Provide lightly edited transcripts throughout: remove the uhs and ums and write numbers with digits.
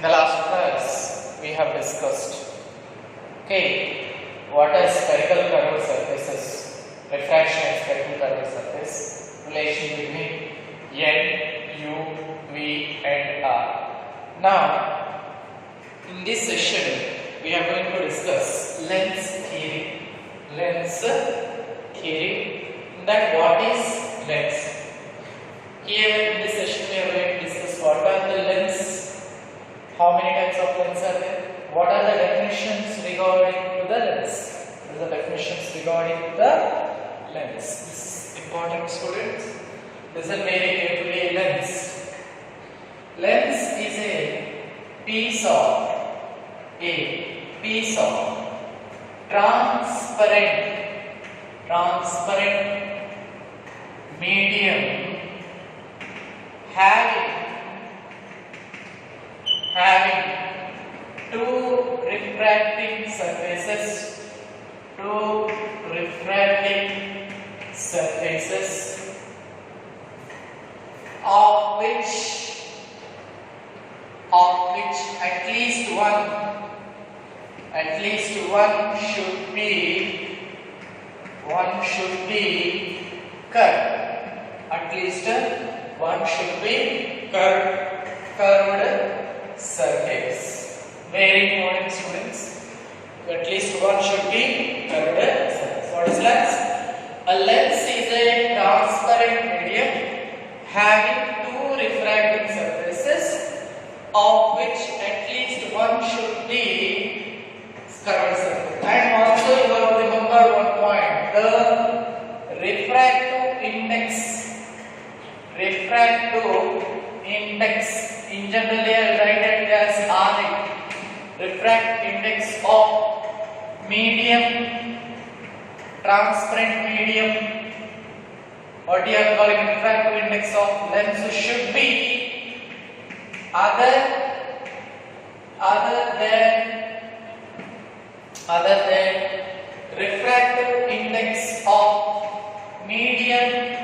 In the last class, we have discussed, okay, what are spherical curved surfaces, refraction of spherical curved surface, relation between N, U, V and R. Now, in this session, we are going to discuss lens theory. Lens theory, that what is lens? Here in this session, we are going to discuss what are the lens, how many types of lens are there, what are the definitions regarding to the lens. What are the definitions regarding to the lens? This is important, students. Listen very carefully. Lens. Lens is a piece of transparent medium having two refracting surfaces of which at least one should be curved. At least one should be curved surface. Very important, students. At least one should be curved surface. What is lens? A lens is a transparent medium having two refracting surfaces of which at least one should be curved surface. And also you have to remember one point: the refractive index. In generally I will write it as RI. Refractive index of medium, transparent medium. What you are calling refractive index of lens should be other than refractive index of medium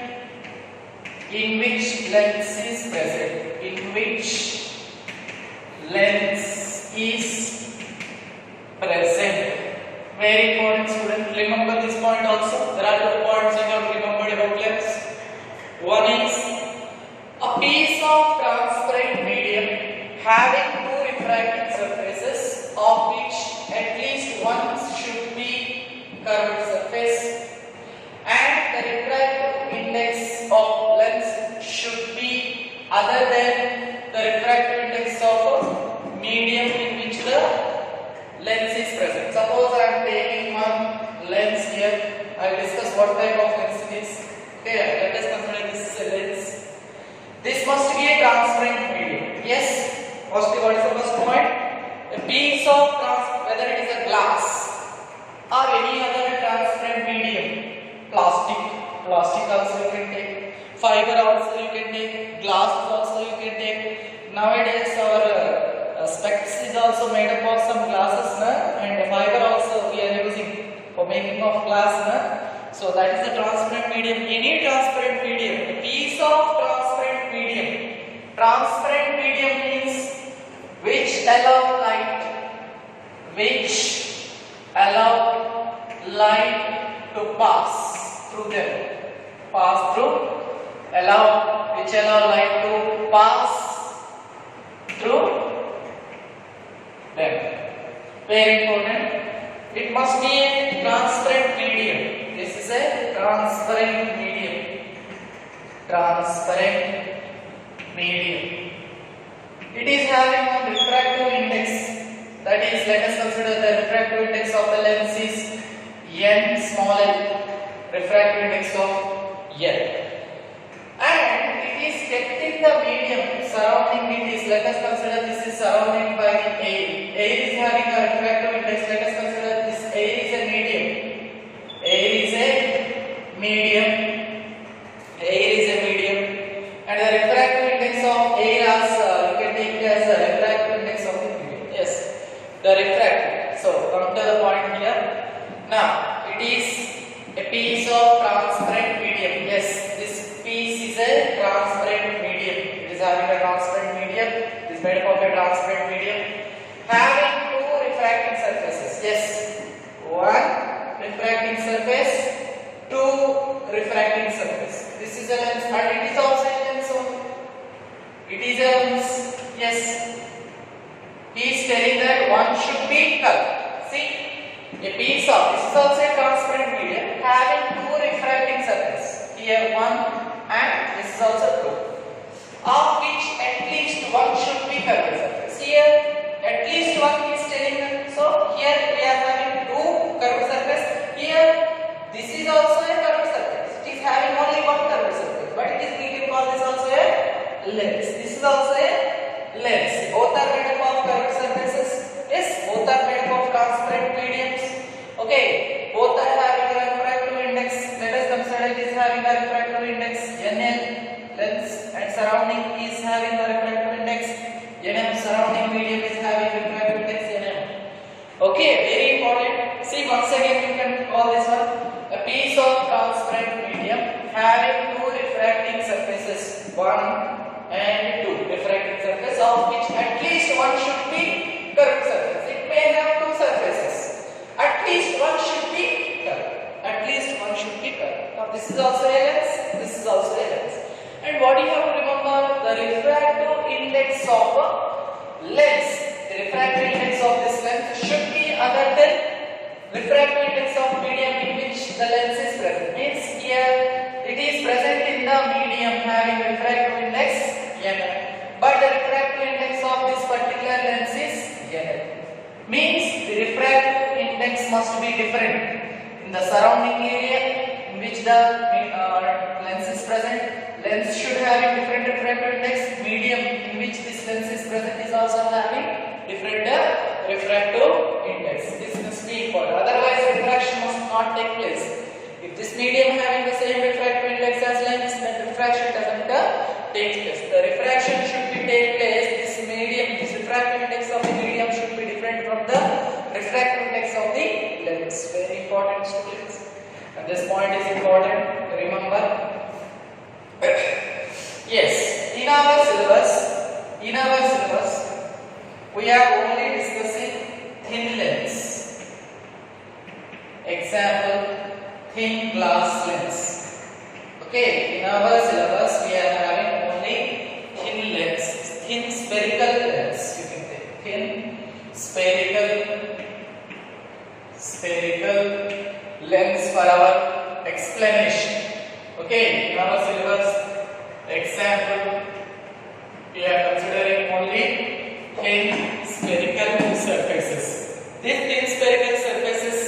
in which lens is present. Very important, student. Remember this point also. There are two points you have remembered about lens. One is a piece of transparent medium having two refracting surfaces of which at least one should be curved surface, and the refractive index of lens should be other than the refractive index of medium in which the lens is present. Suppose I am taking one lens here. I will discuss what type of lens it is. Okay, let us consider this is a lens. This must be a transparent medium. Yes. First, what is the first point? A piece of whether it is a glass or any other transparent medium, plastic also you can take, fiber also you can take, glass also you can take. Nowadays our specs is also made up of some glasses, and fiber also we are using for making of glass. So that is a transparent medium. Any transparent medium, a piece of transparent medium. Transparent medium means which allow light to pass through them. Which allow light to pass through them. Very important. It must be a transparent medium. This is a transparent medium. It is having a refractive index. That is, let us consider the refractive index of the lens is N small l. Refractive index of N. And it is kept in the medium surrounding it is, let us consider this is surrounded by the air. Air is having a refractive index. Let us consider this air is a medium. And the refractive index of air as you can take it as a refractive index of the medium. Yes, the refractive. So come to the point here. Now it is a piece of transparent medium. Yes, this piece is a transparent medium. It is having a transparent medium. It is made up of a transparent medium. refracting surface, two refracting surface. This is a lens and it is also a lens only. It is a lens. Yes. He is telling that one should be curved. See, a piece of, this is also a transparent medium having two refracting surface. Here one and this is also two. Of which at least one should be curved surface. Here at least one is telling that. So here we are having two curved surface. Here this is also a curved surface. It is having only one curved surface, but it is we can call this also a lens. This is also a lens. Both are made up of curved surfaces. Yes, both are made up of transparent mediums. Okay, both are having a refractive index. Let us consider it is having a refractive index NL lens and surrounding is having a refractive index NM. Surrounding medium is having refractive index NM. Okay, very important. See, once again we can call this one a piece of transparent medium having two refracting surfaces, one and two refracting surface, of which at least one should be curved surface. It may have two surfaces. At least one should be curved. At least one should be curved. Now this is also a lens. This is also a lens. And what you have to remember, the refractive index of a lens, the refractive index of this lens should be other than refractive index of medium in which the lens is present. Means here it is present in the medium having refractive index N, but the refractive index of this particular lens is N. Means the refractive index must be different in the surrounding area in which the lens is present. Lens should have a different refractive index. Medium in which this lens is present is also having different refractive index. This must be important. Otherwise, refraction must not take place. If this medium having the same refractive index as lens, then refraction doesn't take place. The refraction should be take place. This medium, this refractive index of the medium should be different from the refractive index of the lens. Very important, students. And this point is important. Remember. Yes, in our syllabus, we are only discussing thin lens. Example, thin glass lens. Okay, in our syllabus, we are having only thin lens, thin spherical lens. You can take thin spherical lens for our explanation. Okay, in our syllabus, example, we are considering only thin spherical surfaces. These thin spherical surfaces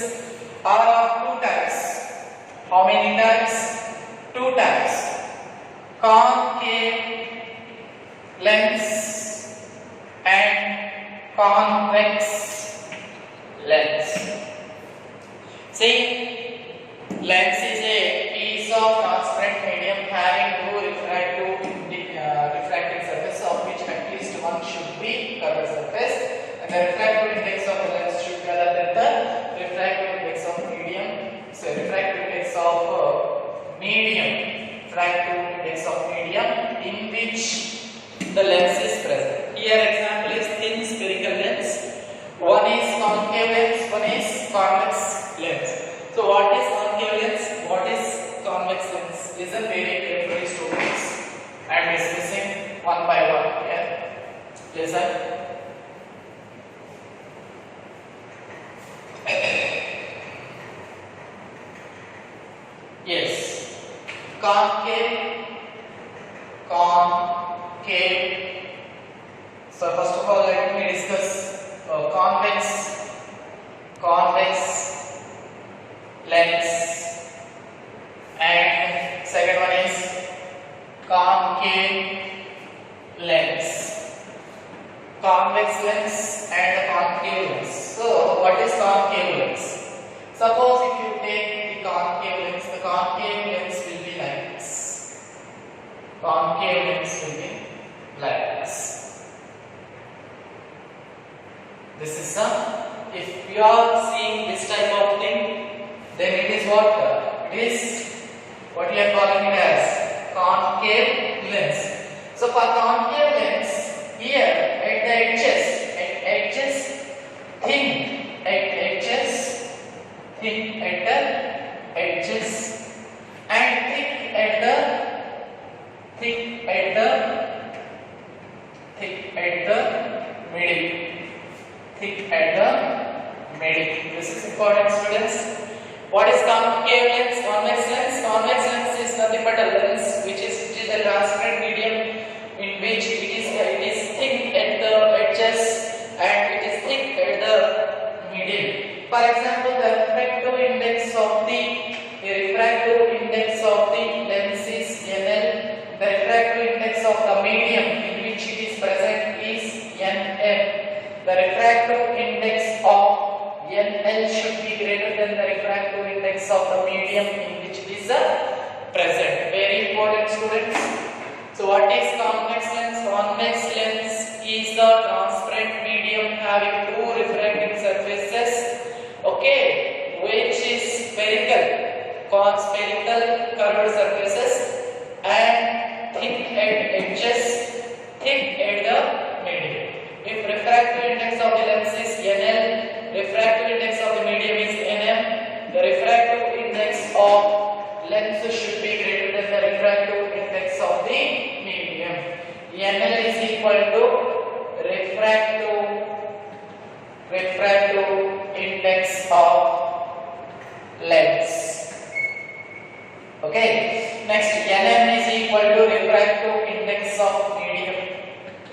are of two types. How many types? Two types. Concave lens and convex lens. See, lens is a piece of transparent medium having two refracting surface, of which at least one should be curved surface, and the refractive index of the lens should be other than the refractive index of medium. So refractive index of medium, refractive index of medium in which the lens is present. Here example is thin spherical lens. One is concave lens, one is convex lens. So what is concave lens? What is convex lens? Listen very carefully, students. I am discussing one by one. Yeah. Listen. Yes. Concave. So first of all, let me discuss convex lens, and second one is concave lens. Convex lens and concave lens. So what is concave lens? Suppose if you take the concave lens will be like this. Concave lens will be like this. This is if you are seeing this type of thing, then it is what? It is what we are calling it as concave lens. So for concave lens, here at the edges, thin, at the edges and thick at the middle. Thick at the middle. This is important, students. What is concave lens? Convex lens. Convex lens is nothing but a lens which is a transparent medium in which it is thin at the edges and it is thick at the middle. For example, the refractive index of the lens is NL. The refractive index of the medium in which it is present is NM. The refractive index of NL should be greater than the refractive index of the medium in which it is present. Very important, students. So what is convex lens? Convex lens is the transparent medium having two refracting surfaces, okay, which is spherical curved surfaces and thin at edges, thin at the middle. If refractive index of the lens is NL, refractive index of the medium is NM, the refractive index of lens should be greater than the refractive index of the medium. NL is equal to refractive index of lens. Okay. Next, NM is equal to refractive index of medium.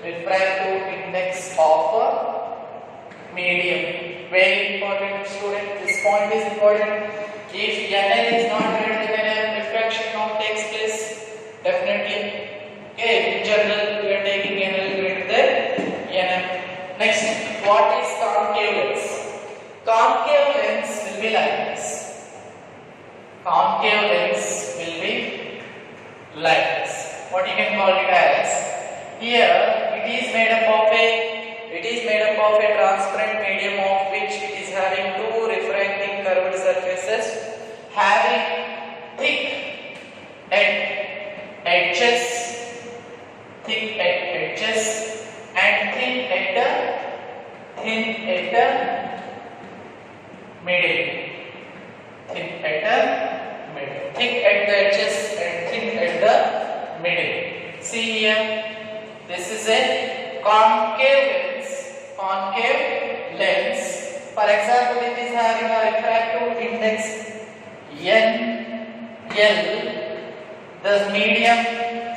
Refractive index of medium. Very important, student. This point is important. If NL is not greater than NM, refraction not takes place. Definitely. Okay. In general, we are taking NL greater than NM. Next, what is concave lens? Concave lens will be like this. Concave lens will be like this. What you can call it as? Here it is made up of a transparent medium of which it is having two refracting curved surfaces having thick at edges and thin at the middle. Thick at the edges and thin at the middle. See here, this is a concave lens. For example, it is having a refractive index NL. The medium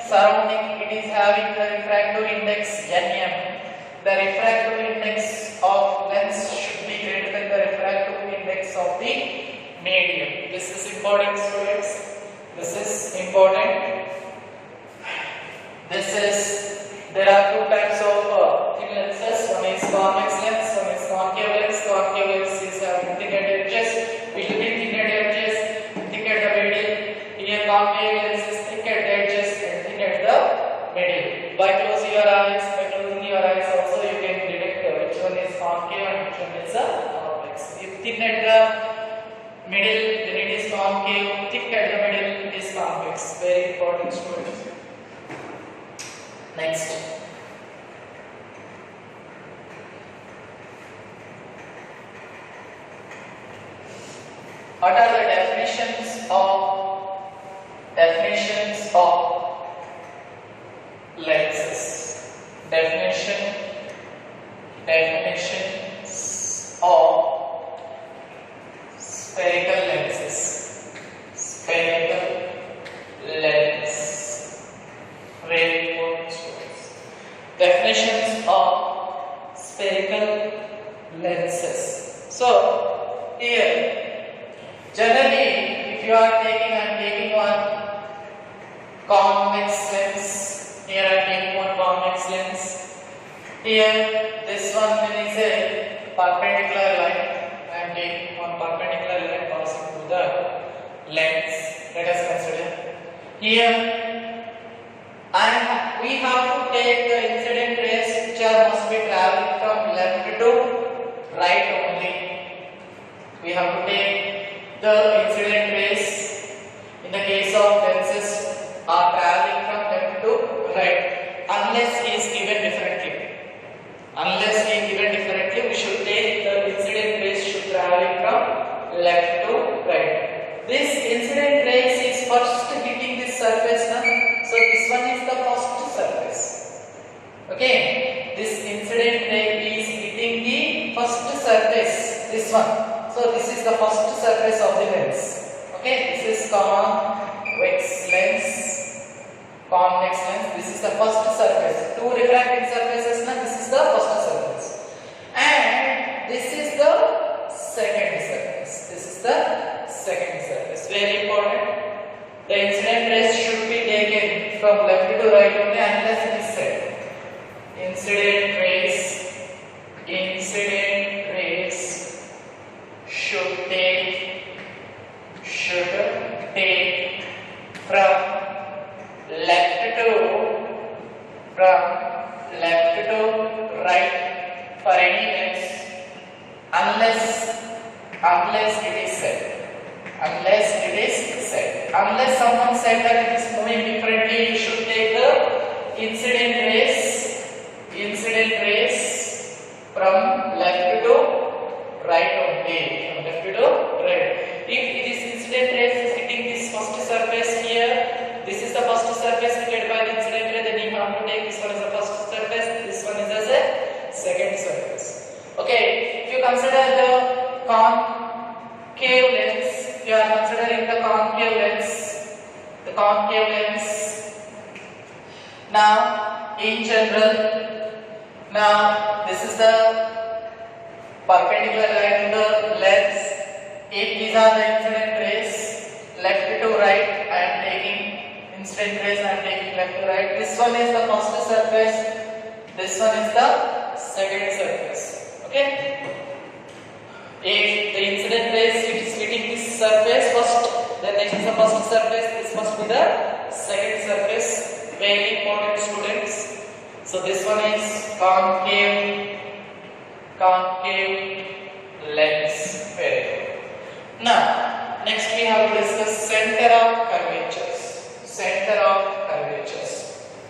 surrounding it is having the refractive index NM. The refractive index of lens should be greater than the refractive index of the medium. This is important, students. This is important. There are two types of thin lenses. One is convex lens, one is concave lens. Concave lens is having thick at edges, little bit thin at edges, thick at the middle. Here concave lens is thick at edges and thin at the middle. By closing your eyes also you can detect which one is concave and which one is convex. If thin at the middle, then it is concave. Thick at the middle, it is convex. Very important, students. Next. What are the definitions of lenses? Definitions of spherical lenses. Spherical lens. Very important, students. Definitions of spherical lenses. So here, generally, if you are taking one convex lens. Here I am taking one convex lens. Here, this one is a perpendicular line. I am taking one perpendicular line passing through the lens. Let us consider. Here, and we have to take the incident rays which must be traveling from left to right only. We have to take the incident rays in the case of lenses are traveling from left to right unless he is given differently. We should take the incident rays should traveling from left to right. this incident rays is first hitting this surface now. So this one is the first surface. Okay, this incident ray is hitting the first surface, this one. So this is the first surface of the lens. Okay, this is convex lens. Convex lens. This is the first surface. Two refracting surfaces now. This is the first surface. And this is the second surface. This is the second surface. Very important. The incident rays should be taken from left to right only unless it is said. Incident rays should take from left to right for any lens unless it is said. Unless someone said that it is moving differently, you should take the incident rays from left to right only. From left to right. If this incident rays is hitting this first surface here, this is the first surface hit by the incident ray, then you have to take this one as the first surface, this one is as a second surface. Okay, if you consider the concave lens, you are considering the concave lens. Now, in general, this is the perpendicular line to the lens. If these are the incident rays, left to right, I am taking incident rays, I am taking left to right. This one is the first surface, this one is the second surface. Okay? If the incident rays is hitting this surface first, then this is the first surface, this must be the second surface. Very important, students. So this one is concave lens. Very good. Now, next we have to discuss center of curvatures.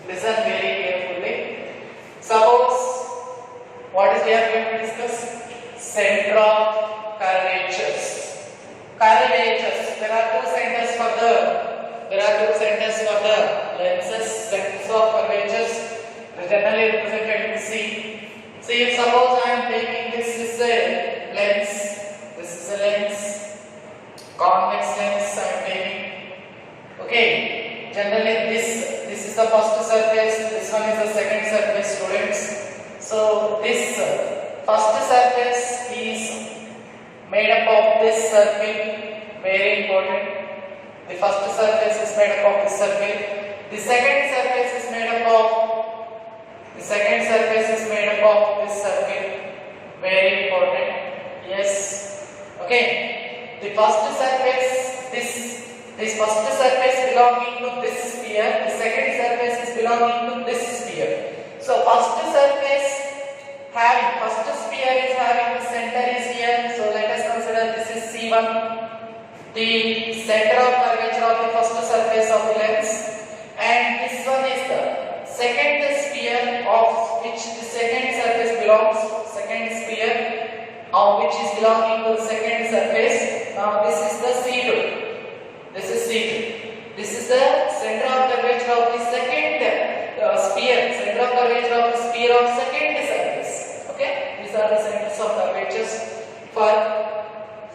Listen very carefully. Suppose, what is we are going to discuss? Center of curvatures. There are two centers for the lenses. Centers of curvatures generally represented in C. See, if suppose I am taking this is a lens, convex lens I am taking. Okay, generally this is the first surface, this one is the second surface, students. So this first surface is made up of this circle, very important. The first surface is made up of this circle. The second surface is made up of this circle, very important. Yes. Okay. The first surface, this first surface belonging to this sphere. The second surface is belonging to this sphere. So first sphere is having the center is here. So let us consider this is C1. The center of curvature of the first surface of the lens, and this one is the second sphere of which the second surface belongs. Second sphere of which is belonging to the second surface. Now this is the C2. This is the center of curvature of the second sphere. Center of curvature of the sphere of second surface. Okay, these are the centers of curvatures for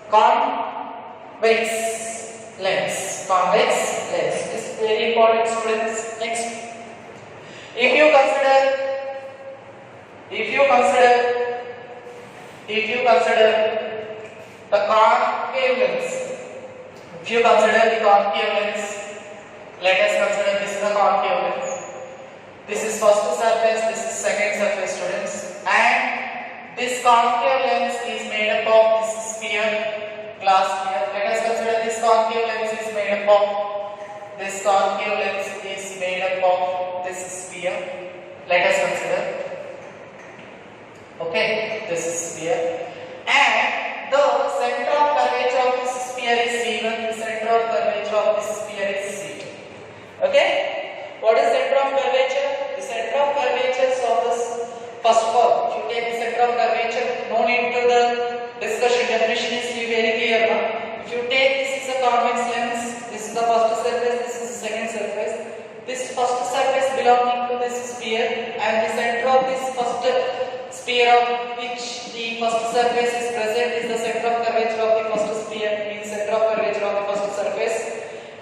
convex lens. This is very important, students. Next, if you consider the concave lens, let us consider this is the concave lens. This is first surface, this is second surface, students, and this concave lens is made up of this sphere, glass sphere. Let us consider this concave lens is made up of this sphere. Let us consider. Okay, this is sphere, and the center of curvature of this sphere is C1. The center of curvature of this sphere is C2. Okay, what is center of curvature? The center of curvature of this. First of all, if you take the center of curvature, no need to the discussion. Definition is very clear. If you take this is a convex lens. This is the first surface, this is the second surface. This first surface belonging to this sphere, and the center of this first sphere of which the first surface is present is the center of curvature of the first sphere, means center of curvature of the first surface.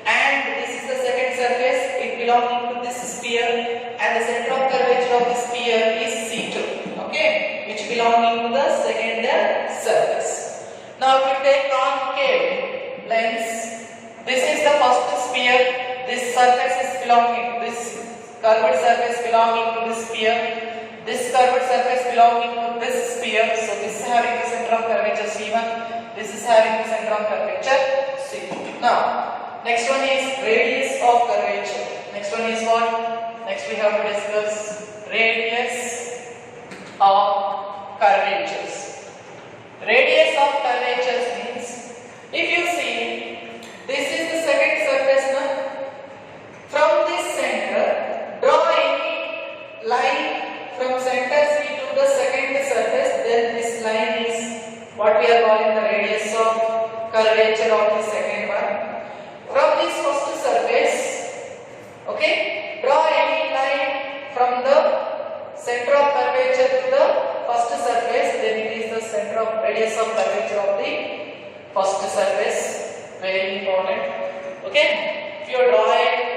And this is the second surface, it belonging to this sphere, and the center of curvature of the sphere is C2, okay, which belonging to the second surface. Now if you take concave lens, this is the first sphere. This surface is belonging, this curved surface belonging to this sphere, this curved surface belonging to this sphere. So this is having the center of curvature C1, this is having the center of curvature C2. Now, next one is radius of curvature. Next one is what? Next we have to discuss radius of curvatures. Radius of curvatures means, if you see, this is the second surface now. From this center, draw any line from center C to the second surface, then this line is what we are calling the radius of curvature of the second one. From this first surface, okay, draw any line from the center of curvature to the first surface, then it is the center of radius of curvature of the first surface. Very important. Okay, if you draw a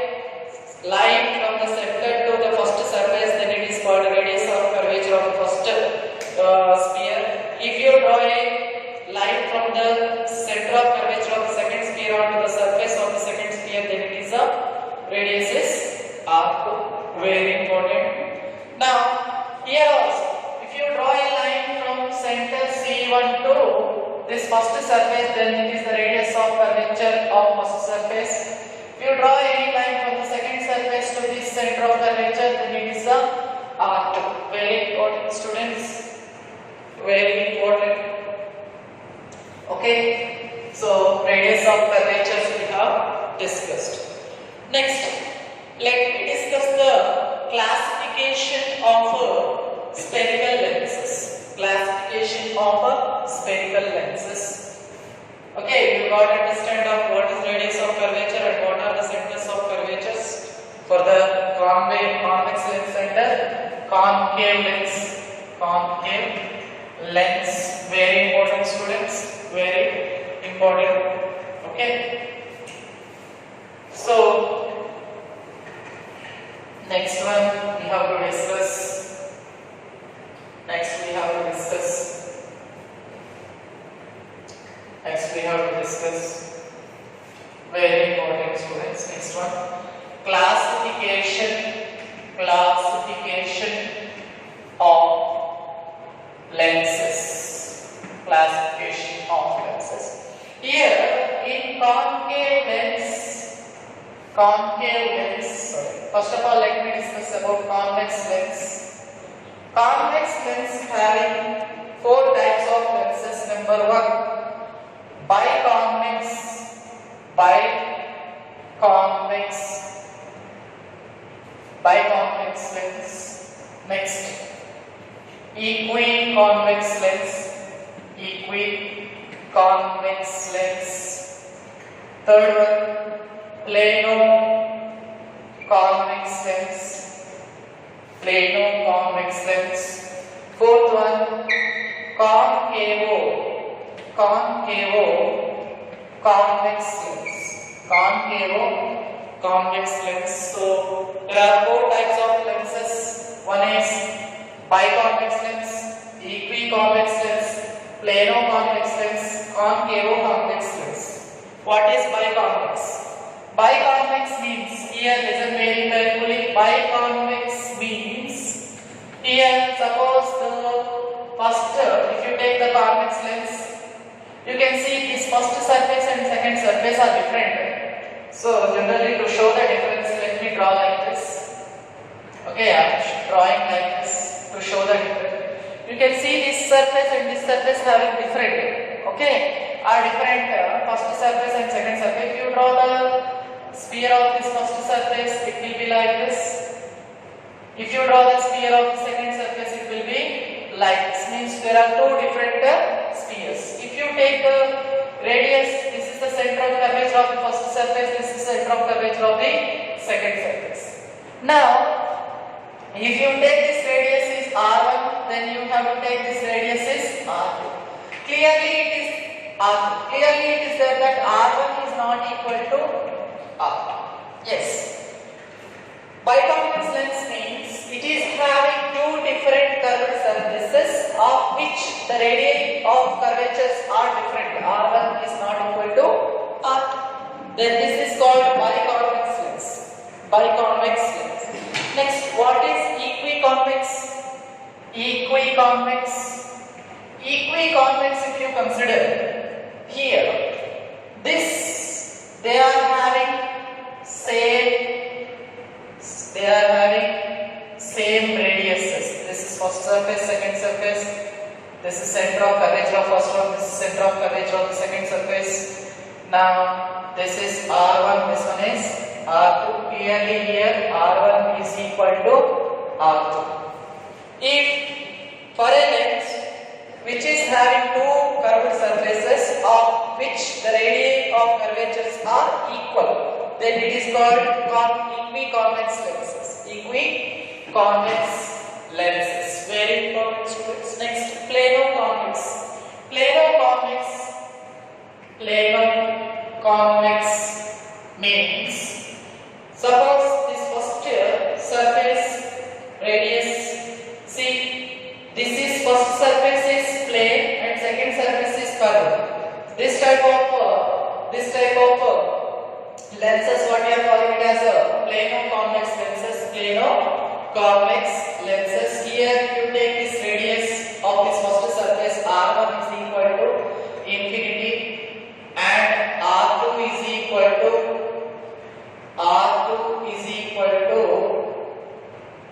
line from the center to the first surface, then it is called radius of curvature of the first sphere. If you draw a line from the center of curvature of the second sphere onto the surface of the second sphere, then it is a radius is R2. Very important. Now here also, if you draw a line from center C1 to this first surface, then it is the radius of curvature of first surface. If you draw any line from the second surface to this center of curvature, then it is a R2. Very important, students. Very important. Okay. So radius of curvatures we have discussed. Next, let me discuss the classification of spherical lenses. Classification of spherical lenses. Okay, you got to understand of what is radius of curvature and what are the centers of curvatures for the convex lens and the concave lens. Concave lens, very important, students, very important. Okay. So next one we have to discuss. Next we have to discuss. Very important, students. Next one, classification of lenses. Classification of lenses. Here in concave lens. First of all, let me discuss about convex lens. Convex lens having four types of lenses. Number one, biconvex lens. Next, equiconvex lens. Third one, plano-convex lens. Fourth one, convex lens. So there are four types of lenses. One is biconvex lens, equiconvex lens, plano-convex lens, concavo-convex lens. What is biconvex? Biconvex means, here listen very carefully, biconvex means, here suppose the first, if you take the convex lens, you can see this first surface and second surface are different. So generally to show the difference, let me draw like this. Okay, I am drawing like this to show the difference. You can see this surface and this surface having different, okay, are different first surface and second surface. If you draw the sphere of this first surface, it will be like this. If you draw the sphere of the second surface, it will be like this. Means there are two different spheres. If you take the radius, this is the center of curvature curvature of the first surface, this is center of curvature of the second surface. Now, if you take this radius is R1, then you have to take this radius is R2. Clearly it is R2. Clearly it is there that R1 is not equal to R2. Yes. Biconvex lens means it is having two different curved surfaces of which the radii of curvatures are different. R1 is not equal to R2. Then this is called biconvex lens. Biconvex lens. Next, what is equiconvex? Equiconvex. Equiconvex, if you consider here, this they are having same radiuses. This is first surface, second surface. This is center of curvature of first one. This is center of curvature of the second surface. Now this is R1. This one is R2. Clearly here R1 is equal to R2. If for a lens which is having two curved surfaces of which the radii of curvatures are equal, then it is called equiconvex lenses. Equiconvex lenses. Very important students. Next, planoconvex. Planoconvex means suppose this first surface radius. See, this is first surface is plane and second surface is curved. This type of lenses, what we are calling it as a planoconvex lenses. Planoconvex lenses. Here you take this radius of this first surface R1 is equal to infinity and R2 is equal to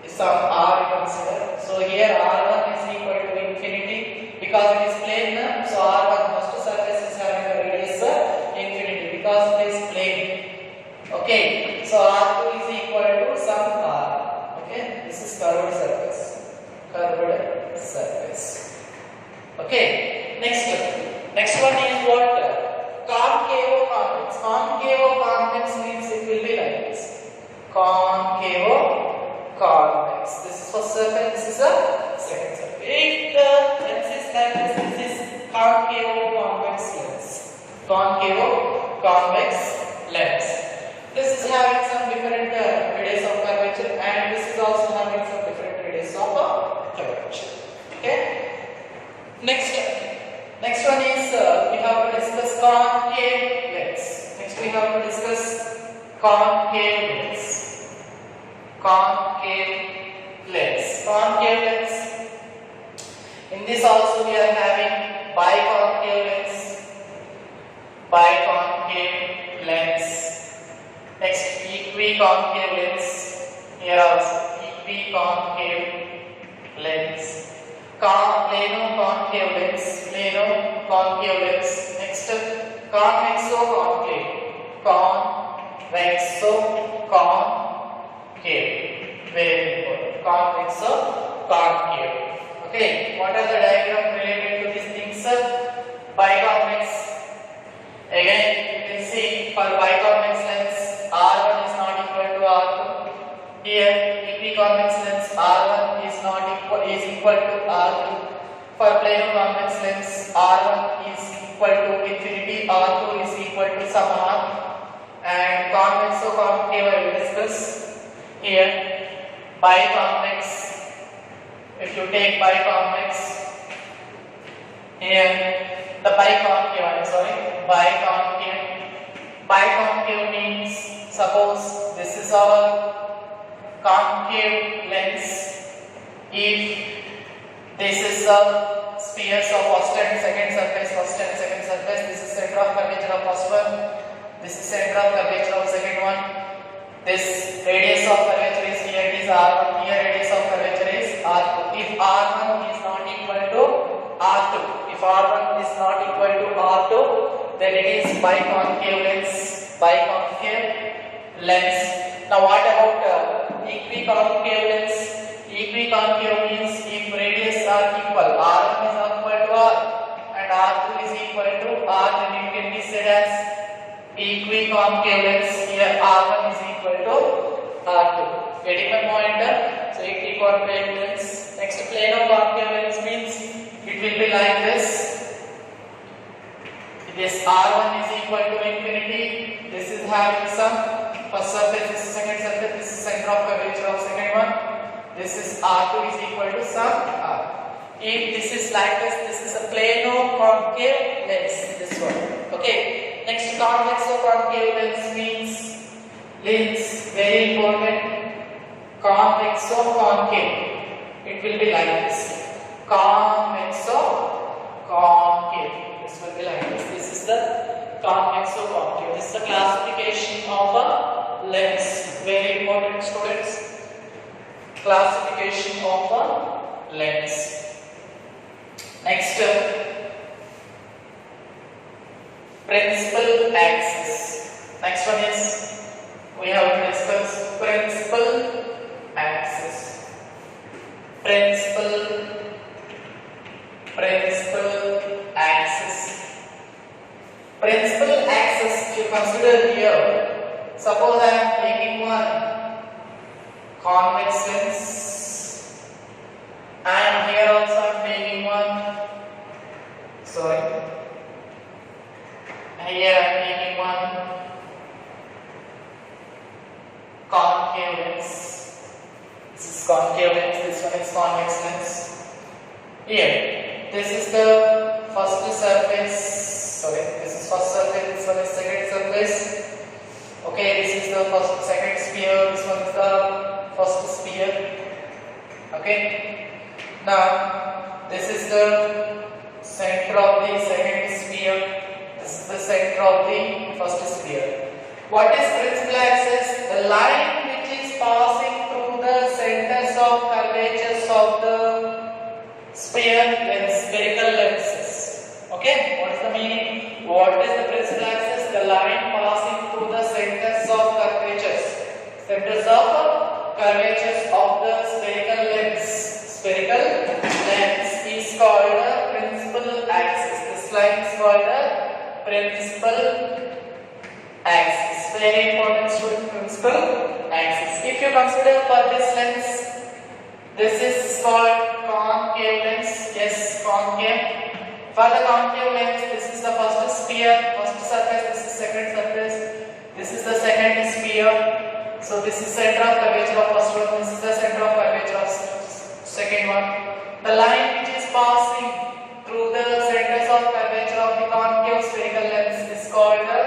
some R you consider. So here R1 is equal to infinity because it is plane. So R1 first surface is having a radius infinity because it is plane. Okay, so R2 is equal to some R. Okay, this is curved surface. Okay, next one is what? Concave-convex. Concave-convex means it will be like this. Concave-convex. This is first surface, this is a second surface. If the lens is like this, this is concave-convex lens. Concave-convex lens. This is having some different radius of curvature and this is also having some different radius of curvature. Okay. Next one is we have to discuss concave lens. Next we have to discuss concave lens. Concave lens. In this also we are having biconcave lens. Next, equiconcave lens. Here also equiconcave lens. Planoconcave lens. Next, convexoconcave. Very important. Convexoconcave. Okay, what are the diagram related to these things? Biconvex. Again, you can see for biconvex lens, R1 is not equal to R2. Here, equiconvex lens, R1 is equal to R2. For planoconvex lens, R1 is equal to infinity, R2 is equal to some R. And convexoconcave I will discuss. Here, biconvex. If you take biconvex, here the biconcave means suppose this is our concave lens. If this is the spheres of first and second surface, this is center of curvature of first one, this is center of curvature of second one. This radius of curvature is here, it is R1, here radius of curvature is R2. If R1 is not equal to R2, then it is biconcave lens. Now what about equiconcave lens? Equiconcave means if radius are equal, R1 is equal to R and R2 is equal to R, then it can be said as equiconcave lens. Here R1 is equal to R2. Getting my pointer? So equiconcave lens. Next, plano concave lens means it will be like this. This R1 is equal to infinity. This is having some first surface, this is second surface, this is center of curvature of second one. This is R2 is equal to some R. If this is like this is a plano concave lens. This one. Okay. Next, convexo concave lens means very important. Convexo concave. It will be like this. Convexo concave. This will be like this. This is the convexo concave. This is the classification of a lens. Very important, students. Classification of a lens. Next, principal axis. Next one is we have to discuss principal axis. Principal axis. Principal axis, you consider here. Suppose I am taking one convex lens, and here also I am taking one. Sorry. Here I am taking one concave lens. This is concave lens. This one is convex lens. Here, this is the first surface. Sorry, this is first surface. This one is second surface. Okay, this is the second sphere. This one is the first sphere. Okay. Now, this is the center of the second sphere. This is the center of the first sphere. What is principal axis? The line which is passing through the centers of curvatures of the spherical lenses. Okay, what is the meaning? What is the principal axis? The line passing through the centers of curvatures. Centers of curvatures of the spherical lens. Spherical lens is called the principal axis. This line is called the principal axis. Very important, student. Principal axis. If you consider for this lens, this is called concave lens. Yes, concave. For the concave lens, this is the first sphere, first surface. This is second surface. This is the second sphere. So this is center of curvature of first one. This is the center of curvature of second one. The line which is passing through the centers of curvature of the concave spherical lens is called the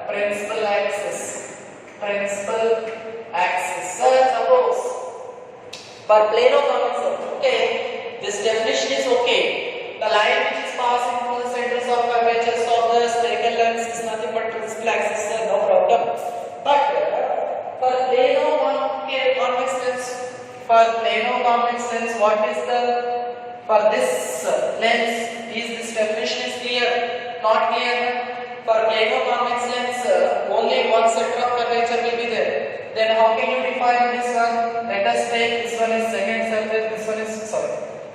principal axis. Principal axis. So suppose for plano convex, okay, this definition is okay. The line which is passing through the centers of curvatures of the spherical lens is nothing but principal axis. No problem. But for plano convex lens, what is the for this lens? Is this definition is clear? Not clear. For plano convex lens, only one center of curvature will be there. Then how can you define this one? Let us take this one is second surface. This one is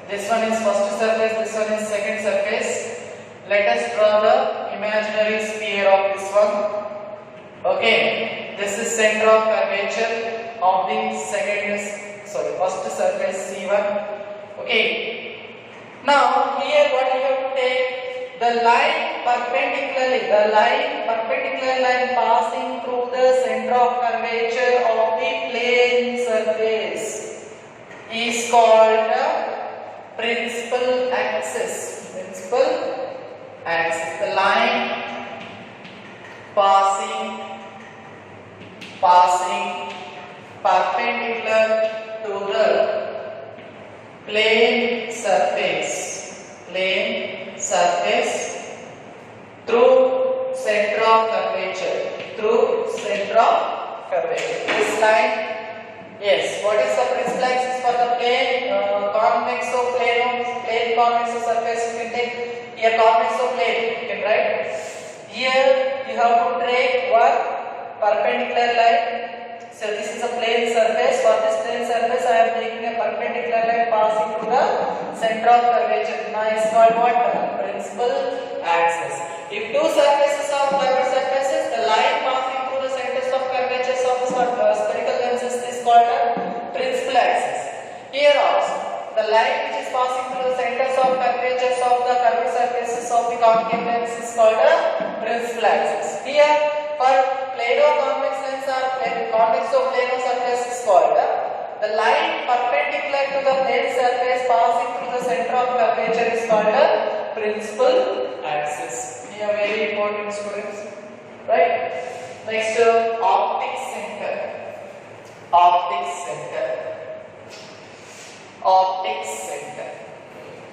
This one is first surface. This one is second surface. Let us draw the imaginary sphere of this one. Okay. This is center of curvature of the first surface C1. Okay. Now here what you have to take? The perpendicular line passing through the center of curvature of the plane surface is called the principal axis. Principal axis. The line passing perpendicular to the plane surface through center of curvature. This line, yes. What is the principal axis for the plane? Plane convexo surface. You can take here convexo plane. You can write here. You have to take one perpendicular line. So this is a plane surface. For this plane surface, I am taking a perpendicular line passing through the center of curvature. Now it's called what? Principal axis. If two surfaces are curved surfaces, the line line which is passing through the centers of curvatures of the curved surfaces of the concave lens is called a principal axis. Here, for plano-convex lens or convexo-plano surface is called the line perpendicular to the plane surface passing through the center of curvature is called a principal axis. Here, very important, students. Right? Next, optic center. Optic center. Optic center.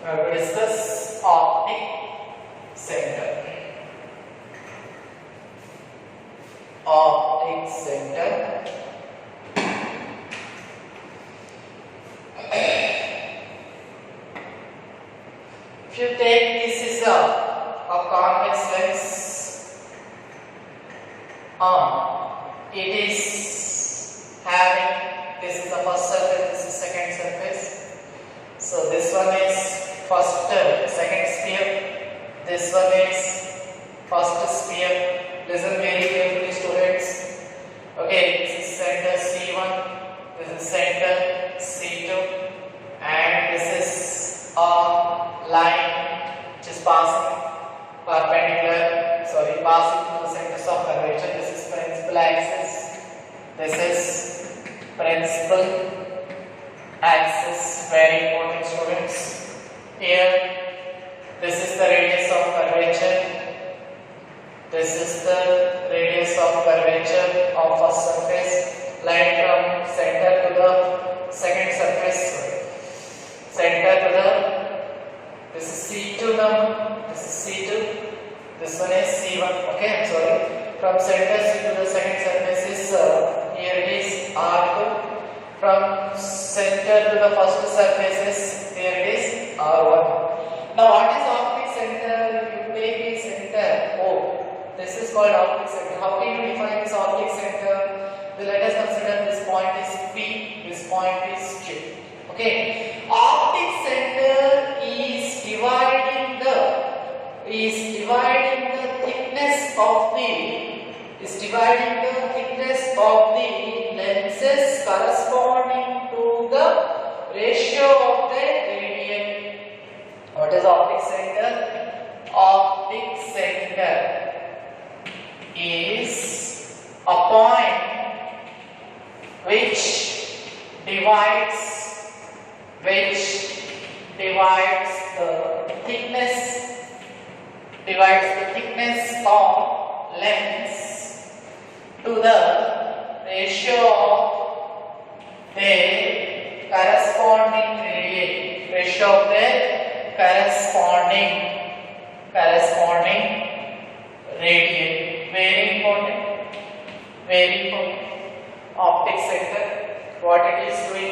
Now discuss optic center. Optic center. If you take this is a convex lens, it is having, this is the first surface, this is second surface. So this one is first, second sphere. This one is first sphere. Listen very carefully, students. Okay, this is center C1, this is center C2, and this is a line which is passing passing through the centers of curvature. This is principal axis. This is principal axis. Very important, students. Here, this is the radius of curvature. This is the radius of curvature of first surface. Line from center to the second surface. Center to the, this is C2 now. This is C2. This one is C1. Okay, I'm sorry. From center to the second surface is here it is R2. From center to the first surface is here it is R1. Now, what is optic center? You take a center O. This is called optic center. How can you define this optic center? Well, let us consider this point is P. This point is Q. Okay. Optic center is dividing the thickness of the lenses corresponding to the ratio of the radian. What is optic center? Optic center is a point which divides the thickness of lens to the ratio of their corresponding radian. Ratio of their corresponding radian. Very important. Very important. Optic center. What it is doing?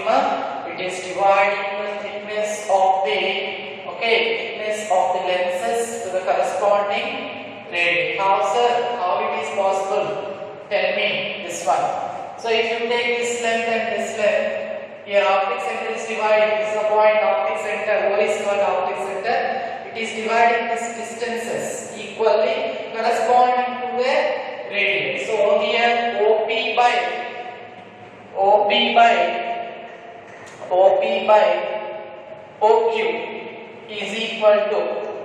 It is dividing the thickness of the lenses to the corresponding radian. How, sir? How it is possible? Tell me this one. So if you take this length and this length, here optic center is divided. This is the point optic center. O is called optic center. It is dividing these distances equally corresponding to the radian. So here OP by OQ is equal to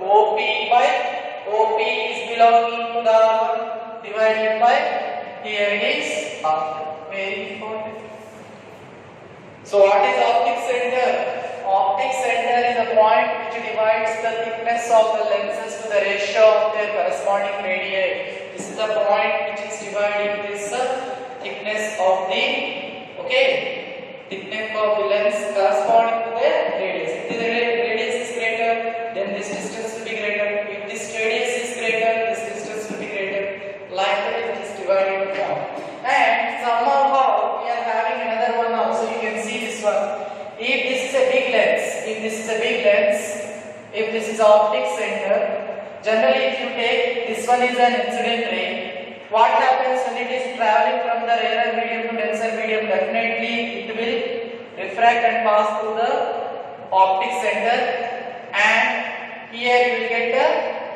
OP is belonging to the R1 divided by here is R2. Very important. So what is optic center? Optic center is a point which divides the thickness of the lenses to the ratio of their corresponding radii. This is a point which is dividing this thickness of the thickness of the lens corresponding to the radius. If the radius is greater, then this distance will be greater. If this radius is greater, this distance will be greater. Like that, it is divided down. And somehow we are having another one now. So you can see this one. If this is a big lens, if this is optic center, generally if you take this one is an incident ray, what happens when it is traveling from the rarer medium to denser medium? Definitely it will refract and pass through the optic center, and here you will get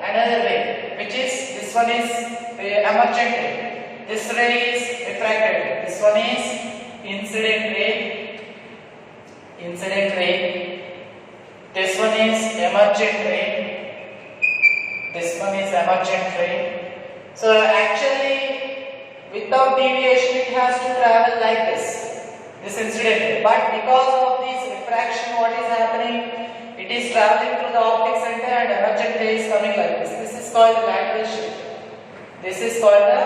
another ray, which is this one is emergent ray. This ray is refracted ray. This one is incident ray. emergent ray. This one is emergent ray. So actually, without deviation, it has to travel like this incident ray. But because of this refraction, what is happening? It is traveling through the optic center and emergent ray is coming like this. This is called the lateral shift. This is called the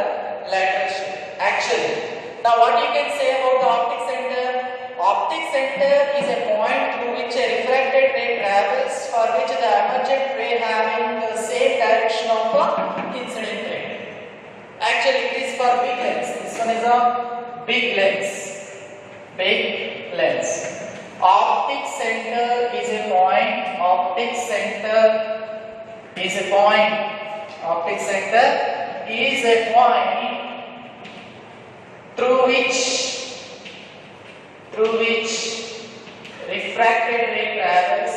lateral shift. Actually, now what you can say about the optic center? Optic center is a point through which a refracted ray travels, for which the emergent ray having the same direction of the incident ray. Actually, it is for big lens. This one is a big lens. Big lens. Optic center is a point. Optic center is a point. Optic center is a point through which refracted ray travels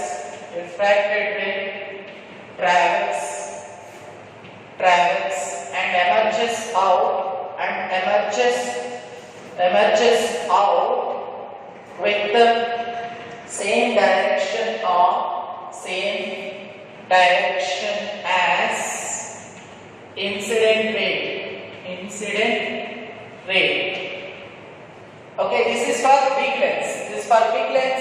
and emerges out with the same direction as incident ray. Okay, this is for big lens.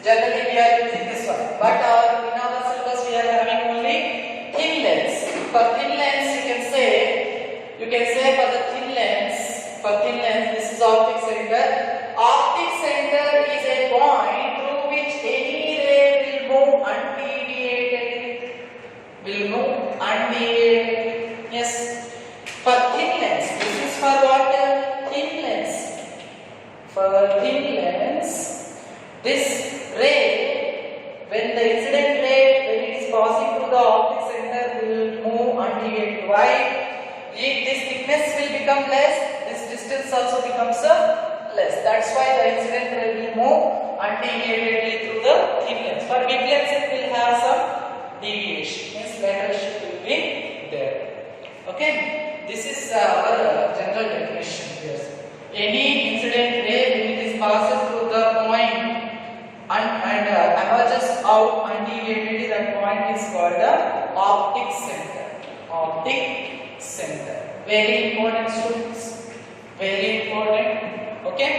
Generally we are using this one. But in our syllabus we are having only thin lens. For thin lens you can say for the thin lens, this is optic center. Optic center is a point through which any ray will move undeviated. Yes. For thin lens, this is for what? Thin lens. For thin lens, this ray, when the incident ray, when it is passing through the optic center, will move undeviated. Why? If this thickness will become less, this distance also becomes less. That's why the incident ray will move undeviatedly through the thin lens. For big lens, it will have some deviation. Means lateral shift will be there. Okay. This is our general definition here. Any incident ray, when it is passes through the point and emerges out undeviatedly, that point is called the optic center. Very important, students. Very important. Okay.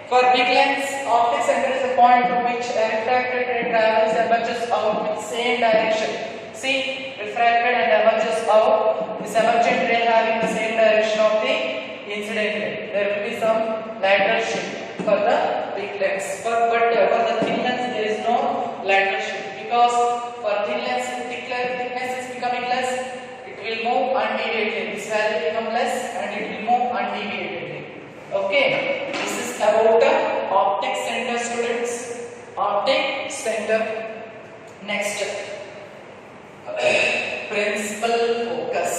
For big lens, optic center is a point through which a refracted ray travels and emerges out with same direction. See, refracted and emerges out. This emergent ray having the same direction of the incident ray. There will be some lateral shift for the big lens. But for the thin lens, there is no lateral shift, because for thin lens, thickness is becoming less. It will move undeviatedly. This value will become less and it will move undeviatedly. Okay. This is about the optic center, students. Optic center. Next, principal focus.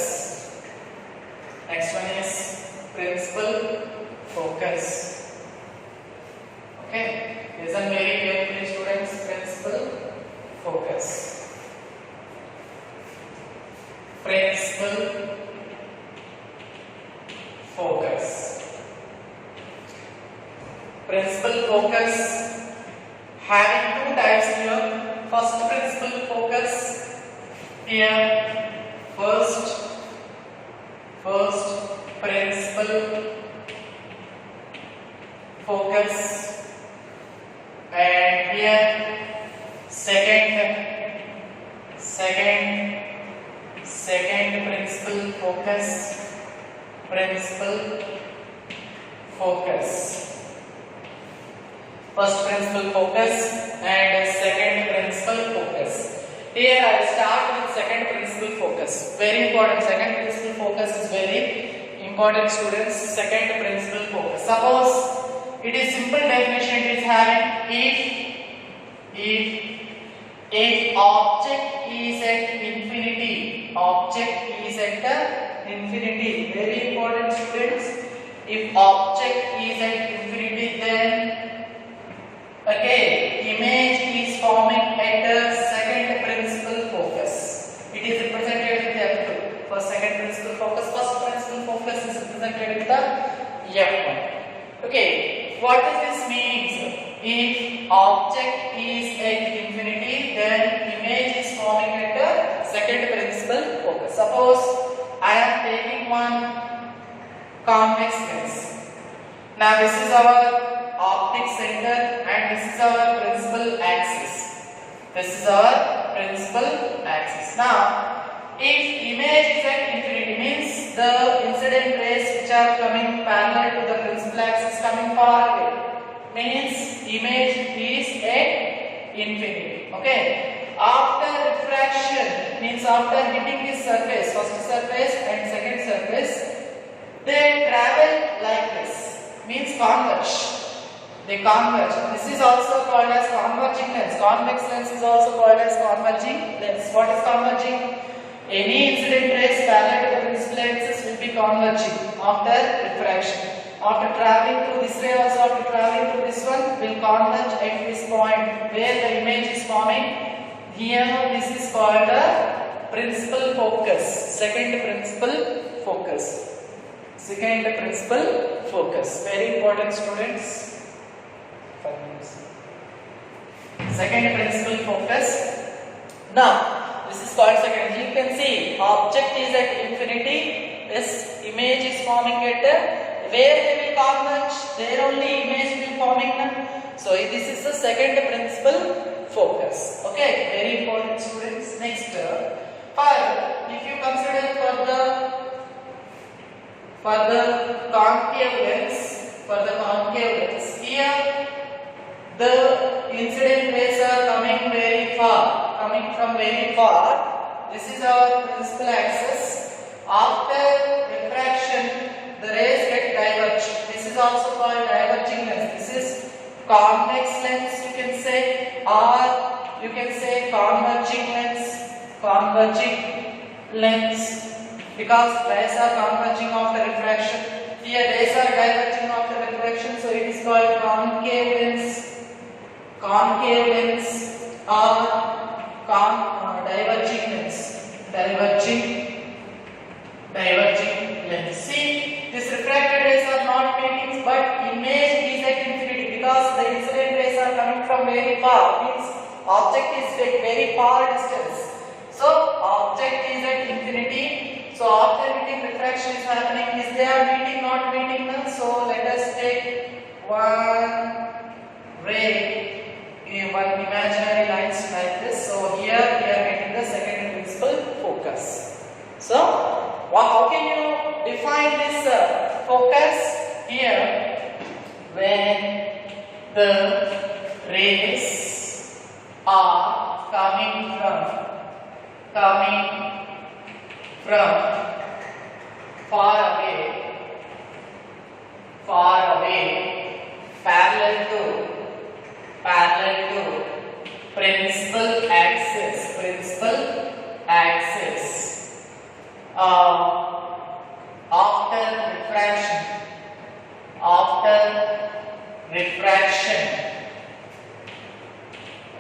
Next one is principal focus. Okay, listen very carefully, students. Principal focus. Principal focus. Principal focus having two types here. First principal focus here. First principal focus, and here second principal focus. First principal focus and second principal focus. Here I will start with second principal focus. Very important. Second principal focus is very important, students. Second principal focus. Suppose it is simple definition. It is having if object is at infinity. Object is at infinity. Very important, students. If object is at infinity, then image is forming at the second principal focus. It is represented with F2. For second principal focus, first principal focus is represented with the F1. Okay, what does this mean? If object is at infinity, then image is forming at the second principal focus. Suppose I am taking one convex lens. Now this is our optic center and this is our principal axis. This is our principal axis. Now, if image is at infinity means the incident rays which are coming parallel to the principal axis coming far away. Means image is at infinity. Okay. After refraction means after hitting this surface, first surface and second surface, they travel like this. Means converge. They converge. This is also called as converging lens. Convex lens is also called as converging lens. What is converging? Any incident rays parallel to the principal axis will be converging after refraction. After traveling through this ray also, after traveling through this one, will converge at this point where the image is forming. Here this is called a principal focus. Second principal focus. Second principal focus. Very important, students. Second principal focus. Now this is called second. You can see object is at infinity. This image is forming at where they will converge, there only image will be forming. So this is the second principal focus. Okay, very important, students. Next, further, if you consider for the concave lens, here the incident rays are coming from very far. This is our principal axis. After refraction, the rays get diverged. This is also called diverging lens. This is convex lens, you can say, or you can say converging lens, because rays are converging after refraction. Here rays are diverging after refraction, so it is called concave lens or diverging lens. See, this refracted rays are not meeting, but image is at infinity because the incident rays are coming from very far. Means object is at very far distance. So object is at infinity. So after hitting refraction is happening. Is they are meeting, not meeting? So let us take one ray, one imaginary lines like this. So here we are getting the second principal focus. So how can you define this focus? Here, when the rays are coming from far away, parallel to principal axis.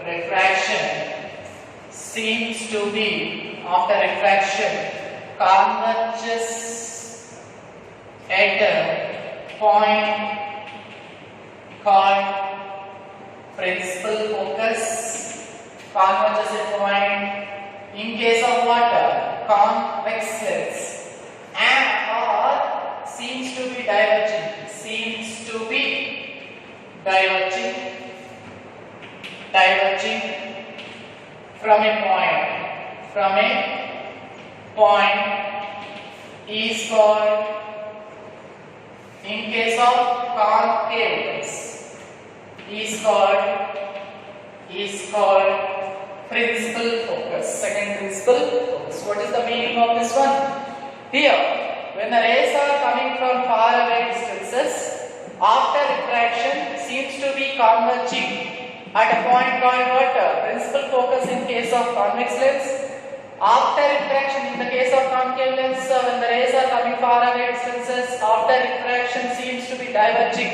Refraction seems to be after refraction converges at a point called principal focus. Converges at point in case of water, convex lens, and or seems to be diverging. Diverging from a point is called, in case of concave lens, is called principal focus. Second principal focus. What is the meaning of this one? Here, when the rays are coming from far away distances, after refraction seems to be converging at a point called what? Principal focus in case of convex lens. After refraction in the case of concave lens, when the rays are coming far away distances, after refraction seems to be diverging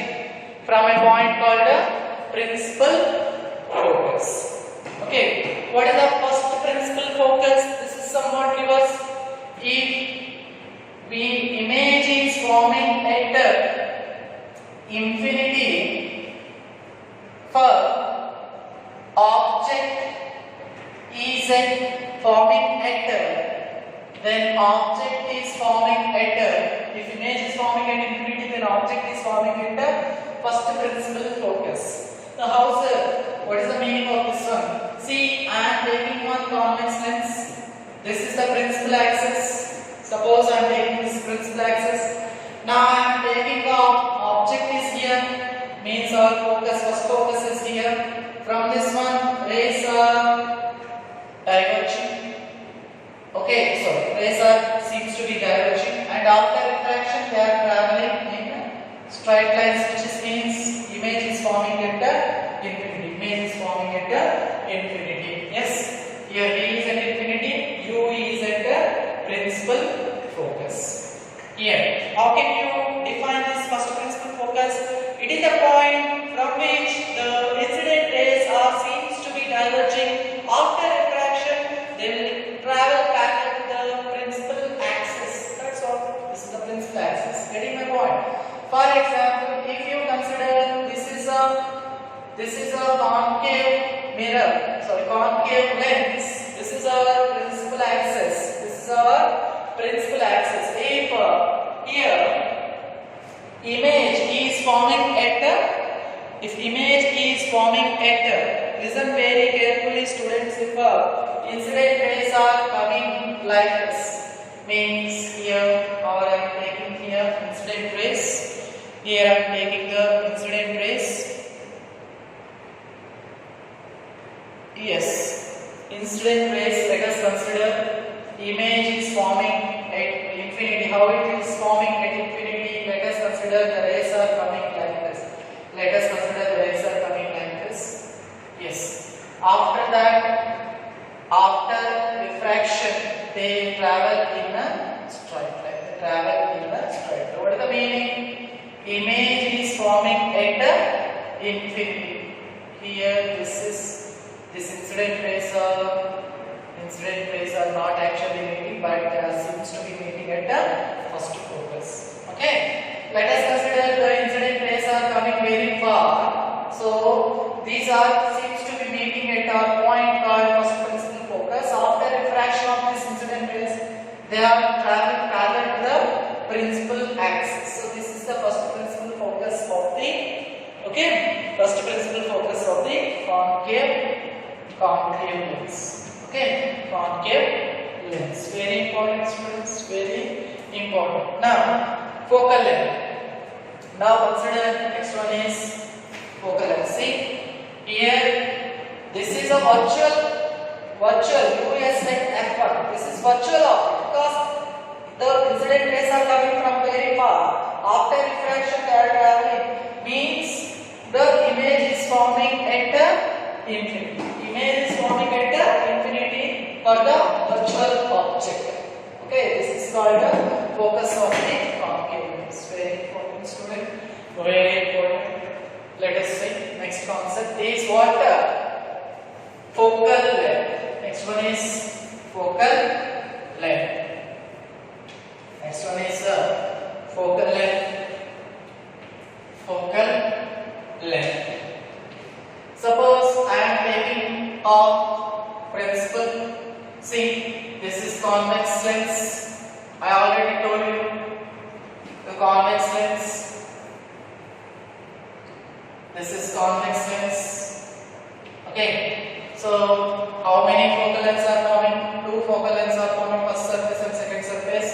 from a point called a principal focus. Okay, what is the first principal focus? This is somewhat reverse. If the image is forming at infinity, for object is forming at when object is forming at if image is forming at infinity, then object is forming at first principal focus. Now how sir, what is the meaning of this one? See, I am taking one convex lens. This is the principal axis. Suppose I am taking this principal axis. Now I am taking the object is here, means our focus, first focus is here. From this one, rays are diverging. Okay, so rays are seems to be diverging, and after refraction they are traveling in straight lines, which means image is forming at infinity. Image is forming at infinity. Yes, here V is at infinity, U is at principal focus. Here, how can you define this first principal focus? It is a point from which the incident rays are seems to be diverging. After refraction, they will travel parallel to the principal axis. That's all. This is the principal axis. Getting my point? For example, if you consider this is a concave mirror, concave lens. This is our principal axis. This is our principal axis. If here image is forming at listen very carefully students, if incident rays are coming like this, means here or I am taking here incident rays, here I am taking the incident rays. Yes, incident rays, let us consider image is forming at infinity. How it is forming at infinity? Let us consider the rays are coming like this. Let us consider the rays are coming like this. Yes. After that, after refraction, they travel in a straight line. What is the meaning? Image is forming at infinity. Here, this incident rays are not actually meeting, but seems to be meeting at the first focus. Okay. Let us consider the incident rays are coming very far. So these are seems to be meeting at a point called first principal focus. After refraction of this incident rays, they are traveling parallel to the principal axis. So this is the first principal focus of the first principal focus of the concave lens. Okay, concave lens. Very important students, very important. Now, focal length. Now consider next one is focal length. See, here this is a virtual US like F1. This is virtual object because the incident rays are coming from very far. After refraction they are traveling, means the image is forming at infinity. Image is forming at infinity for the virtual object. Okay, this is called the focus of the concave lens. Very important student. Very important. Let us see. Next concept is what? Focal length. Next one is focal length. Next one is focal length. Focal length. Suppose I am taking a principal. See, this is convex lens. I already told you the convex lens. This is convex lens. Okay. So how many focal lengths are forming? Two focal lengths are forming, first surface and second surface.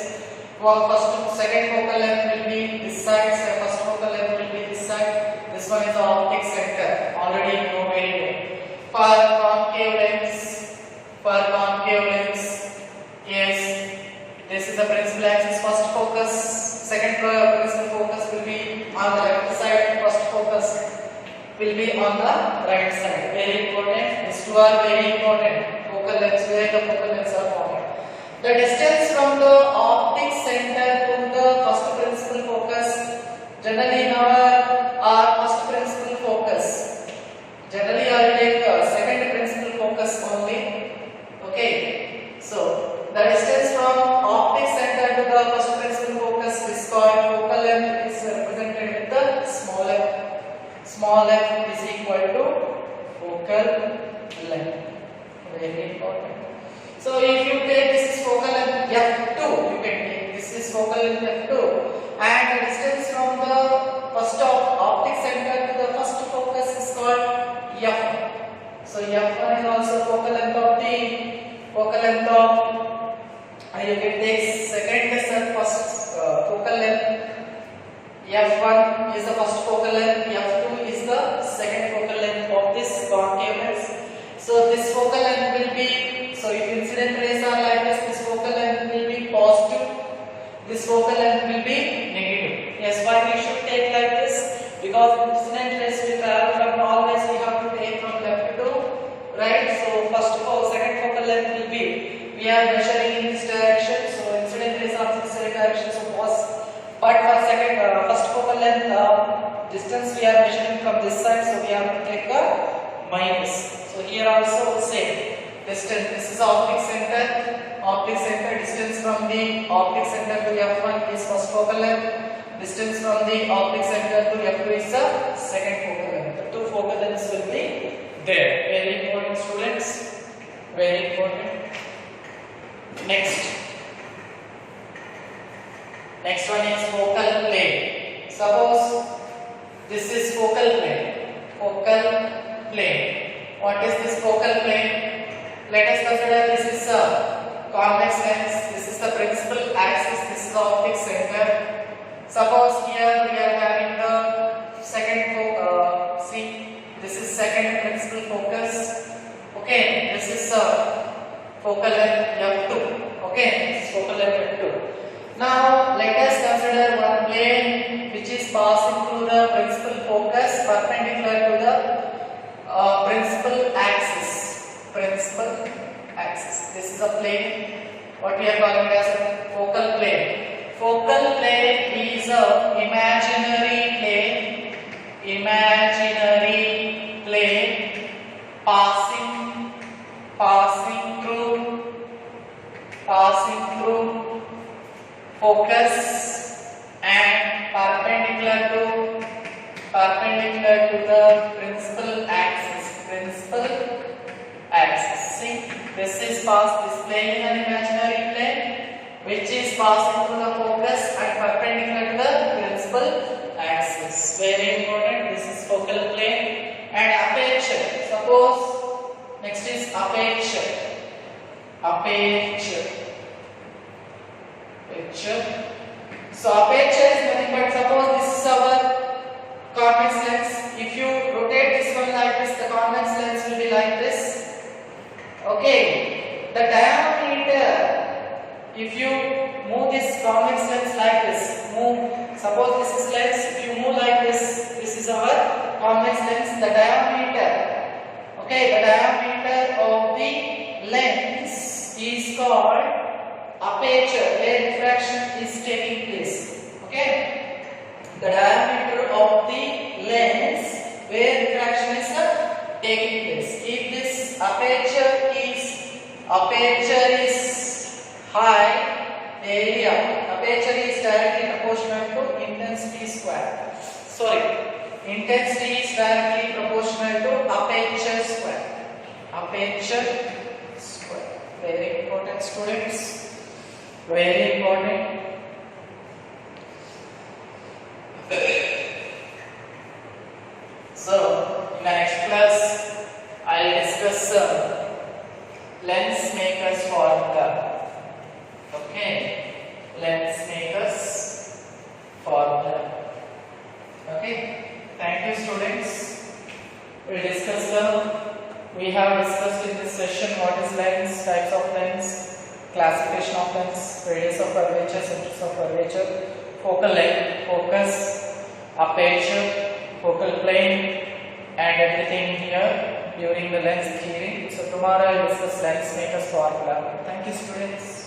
Second focal length will be this side. First focal length will be this side. This one is the optic center. Already you know very well. For concave lens, yes, this is the principal axis. First focus, second principal focus will be on the left side. First focus will be on the right side. Very important. These two are very important. Focal lengths, where the focal lengths are forming. The distance from the optic center to the first principal focus, generally in our first principal focus, generally I will take the second principal focus only. Okay, so the distance from optic center to the first principal focus is called focal length, is represented with the small f. Small f is equal to focal length. Very important. So if you take this is focal length f2, you can take this is focal length f2, and the distance from the first optic center to the first focus is called f1. So f1 is also focal length of the focal length of, and you can take second lesson first focal length. f1 is the first focal length, f2 is the second focal length of this concave lens. So this focal length will be, so if incident rays are like this focal length will be positive, this focal length will be negative. Yes, why we should take like this? Because incident rays will travel from, always we have to take from left to right. So first of all, second focal length will be, we are measuring in this direction, so incident rays are in this direction, so positive. But for second, first focal length distance we are measuring from this side, so we have to take a minus. So here also same distance. This is optic center. Optic center distance from the optic center to f1 is first focal length. Distance from the optic center to f2 is the second focal length. The two focal lengths will be there. Very important, students. Very important. Next one is focal plane. Suppose this is focal plane. Focal plane. What is this focal plane? Let us consider this is a convex lens. This is the principal axis. This is the optic center. Suppose here we are having the second focus. See, this is second principal focus. Okay, this is focal length f2. Okay, this is focal length f2. Now let us consider one plane which is passing through the principal focus perpendicular to the principal axis. Principal axis. This is a plane. What we are calling as a focal plane. Focal plane is a imaginary plane. Imaginary plane passing through focus and perpendicular to the principal axis. See, this is plane is an imaginary plane which is passing through the focus and perpendicular to the principal axis. Very important. This is focal plane. And aperture. Suppose next is aperture. So aperture is nothing but, suppose this is our convex lens. If you rotate this one like this, the convex lens will be like this. Okay, the diameter, if you move this convex lens like this, suppose this is lens, if you move like this is our convex lens, the diameter, okay, the diameter of the lens is called aperture, where diffraction is taking place. Okay, the diameter of the lens where diffraction is taking place. If this aperture is high, aperture is directly proportional to intensity square. Intensity is directly proportional to aperture square. Very important, students. Very important. So, in the next class, I will discuss lens makers formula. Okay, lens makers formula. Okay, thank you, students. We have discussed in this session what is lens, types of lens, classification of lens, radius of curvature, centers of curvature, focal length, focus, aperture, focal plane, and everything here during the lens theory. So tomorrow I will discuss lens makers formula. Thank you, students.